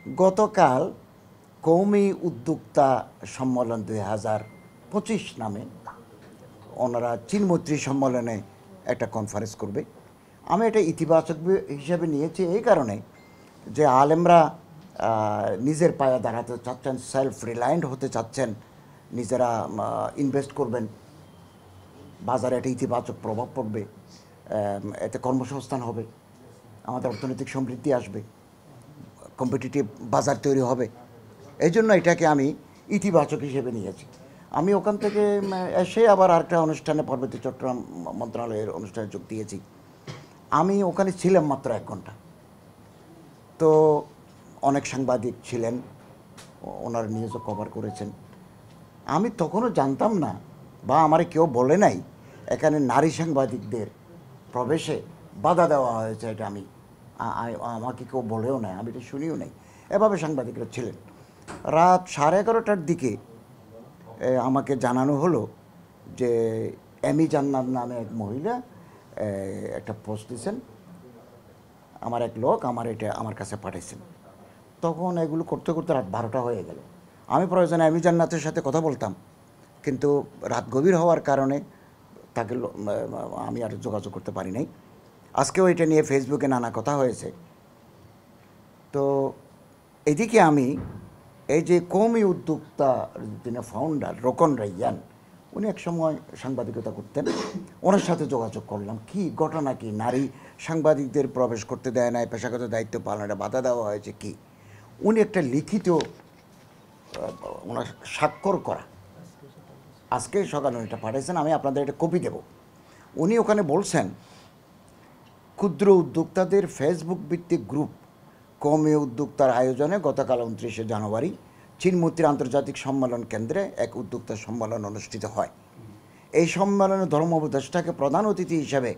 গতকাল কওমি উদ্যোক্তা সম্মেলন 2025 নামে ওনারা চীনমৈত্রী সম্মেলনে একটা কনফারেন্স করবে। আমি এটা ইতিবাচক হিসাবে নিয়েছি এই কারণে যে আলেমরা নিজের পায়ে দাঁড়াতে চাচ্ছেন, সেলফ রিলায়েন্ট হতে চাচ্ছেন, নিজেরা ইনভেস্ট করবেন, বাজারে একটা ইতিবাচক প্রভাব পড়বে, এতে কর্মসংস্থান হবে, আমাদের অর্থনৈতিক সমৃদ্ধি আসবে, কম্পিটিটিভ বাজার তৈরি হবে। এই জন্য এটাকে আমি ইতিবাচক হিসেবে নিয়েছি। আমি ওখান থেকে এসে আবার আরেকটা অনুষ্ঠানে পার্বত্য চট্টগ্রাম মন্ত্রণালয়ের অনুষ্ঠানে যোগ দিয়েছি। আমি ওখানে ছিলাম মাত্র 1 ঘন্টা। তো অনেক সাংবাদিক ছিলেন, ওনার নিউজও কভার করেছেন। আমি তখনও জানতাম না বা আমারে কেউ বলে নাই এখানে নারী সাংবাদিকদের প্রবেশে বাধা দেওয়া হয়েছে। এটা আমাকে কেউ বলেও নাই, আমি এটা শুনিও নাই। এভাবে সাংবাদিকরা ছিলেন। রাত 11:30টার দিকে আমাকে জানানো হলো যে এমি জান্নাত নামে এক মহিলা একটা পোস্ট দিয়েছেন, আমার এক লোক আমার কাছে পাঠিয়েছেন। তখন এগুলো করতে করতে রাত 12টা হয়ে গেল। আমি প্রয়োজনে এমি জান্নাতের সাথে কথা বলতাম, কিন্তু রাত গভীর হওয়ার কারণে তাকে আমি আর যোগাযোগ করতে পারি নাই। আজকেও এটা নিয়ে ফেসবুকে নানা কথা হয়েছে। তো এদিকে আমি এই যে কওমি উদ্যোক্তা যিনি ফাউন্ডার রোকন রাইয়ান, উনি এক সময় সাংবাদিকতা করতেন, ওনার সাথে যোগাযোগ করলাম। কি ঘটনা, কি নারী সাংবাদিকদের প্রবেশ করতে দেয় নাই, পেশাগত দায়িত্ব পালনে বাধা দেওয়া হয়েছে কি? উনি একটা লিখিত ওনার স্বাক্ষর করা আজকে সকালে এটা পাঠিয়েছেন, আমি আপনাদের একটা কপি দেব। উনি ওখানে বলছেন, ক্ষুদ্র উদ্যোক্তাদের ফেসবুক ভিত্তিক গ্রুপ কওমি উদ্যোক্তার আয়োজনে গতকাল 29শে জানুয়ারি চীনমৈত্রী আন্তর্জাতিক সম্মেলন কেন্দ্রে এক উদ্যোক্তা সম্মেলন অনুষ্ঠিত হয়। এই সম্মেলনে ধর্ম উপদেষ্টাকে প্রধান অতিথি হিসেবে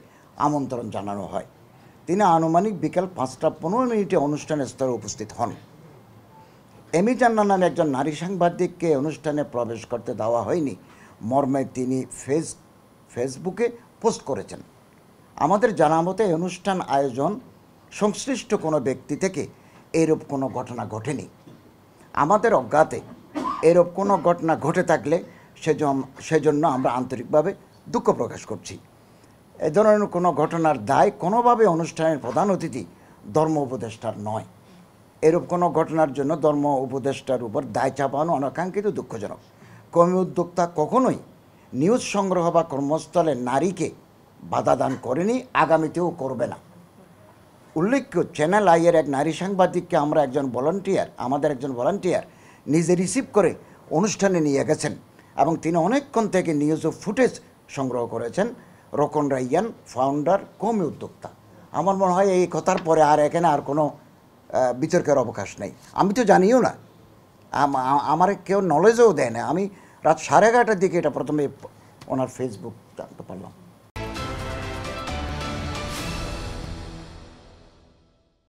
আমন্ত্রণ জানানো হয়। তিনি আনুমানিক বিকেল 5টা 15 অনুষ্ঠানের স্তরে উপস্থিত হন। এমি জান্নাত নামে একজন নারী সাংবাদিককে অনুষ্ঠানে প্রবেশ করতে দেওয়া হয়নি মর্মে তিনি ফেসবুকে পোস্ট করেছেন। আমাদের জানা মতে অনুষ্ঠান আয়োজন সংশ্লিষ্ট কোনো ব্যক্তি থেকে এরূপ কোনো ঘটনা ঘটেনি। আমাদের অজ্ঞাতে এরূপ কোনো ঘটনা ঘটে থাকলে সেজন্য আমরা আন্তরিকভাবে দুঃখ প্রকাশ করছি। এ ধরনের কোনো ঘটনার দায় কোনোভাবে অনুষ্ঠানের প্রধান অতিথি ধর্ম উপদেষ্টার নয়। এরূপ কোনো ঘটনার জন্য ধর্ম উপদেষ্টার উপর দায় চাপানো অনাকাঙ্ক্ষিত, দুঃখজনক। কওমি উদ্যোক্তা কখনোই নিউজ সংগ্রহ বা কর্মস্থলে নারীকে বাধা দান করেনি, আগামীতেও করবে না। উল্লেখ্য, চ্যানেল আইয়ের এক নারী সাংবাদিককে আমাদের একজন ভলান্টিয়ার নিজে রিসিভ করে অনুষ্ঠানে নিয়ে গেছেন এবং তিনি অনেকক্ষণ থেকে নিউজ ও ফুটেজ সংগ্রহ করেছেন। রোকন রাইয়ান, ফাউন্ডার, কওমি উদ্যোক্তা। আমার মনে হয় এই কথার পরে আর এখানে আর কোনো বিতর্কের অবকাশ নেই। আমি তো জানিও না, আমার কেউ নলেজও দেয় না। আমি রাত 11:30টার দিকে এটা প্রথমে ওনার ফেসবুক জানতে পারলাম।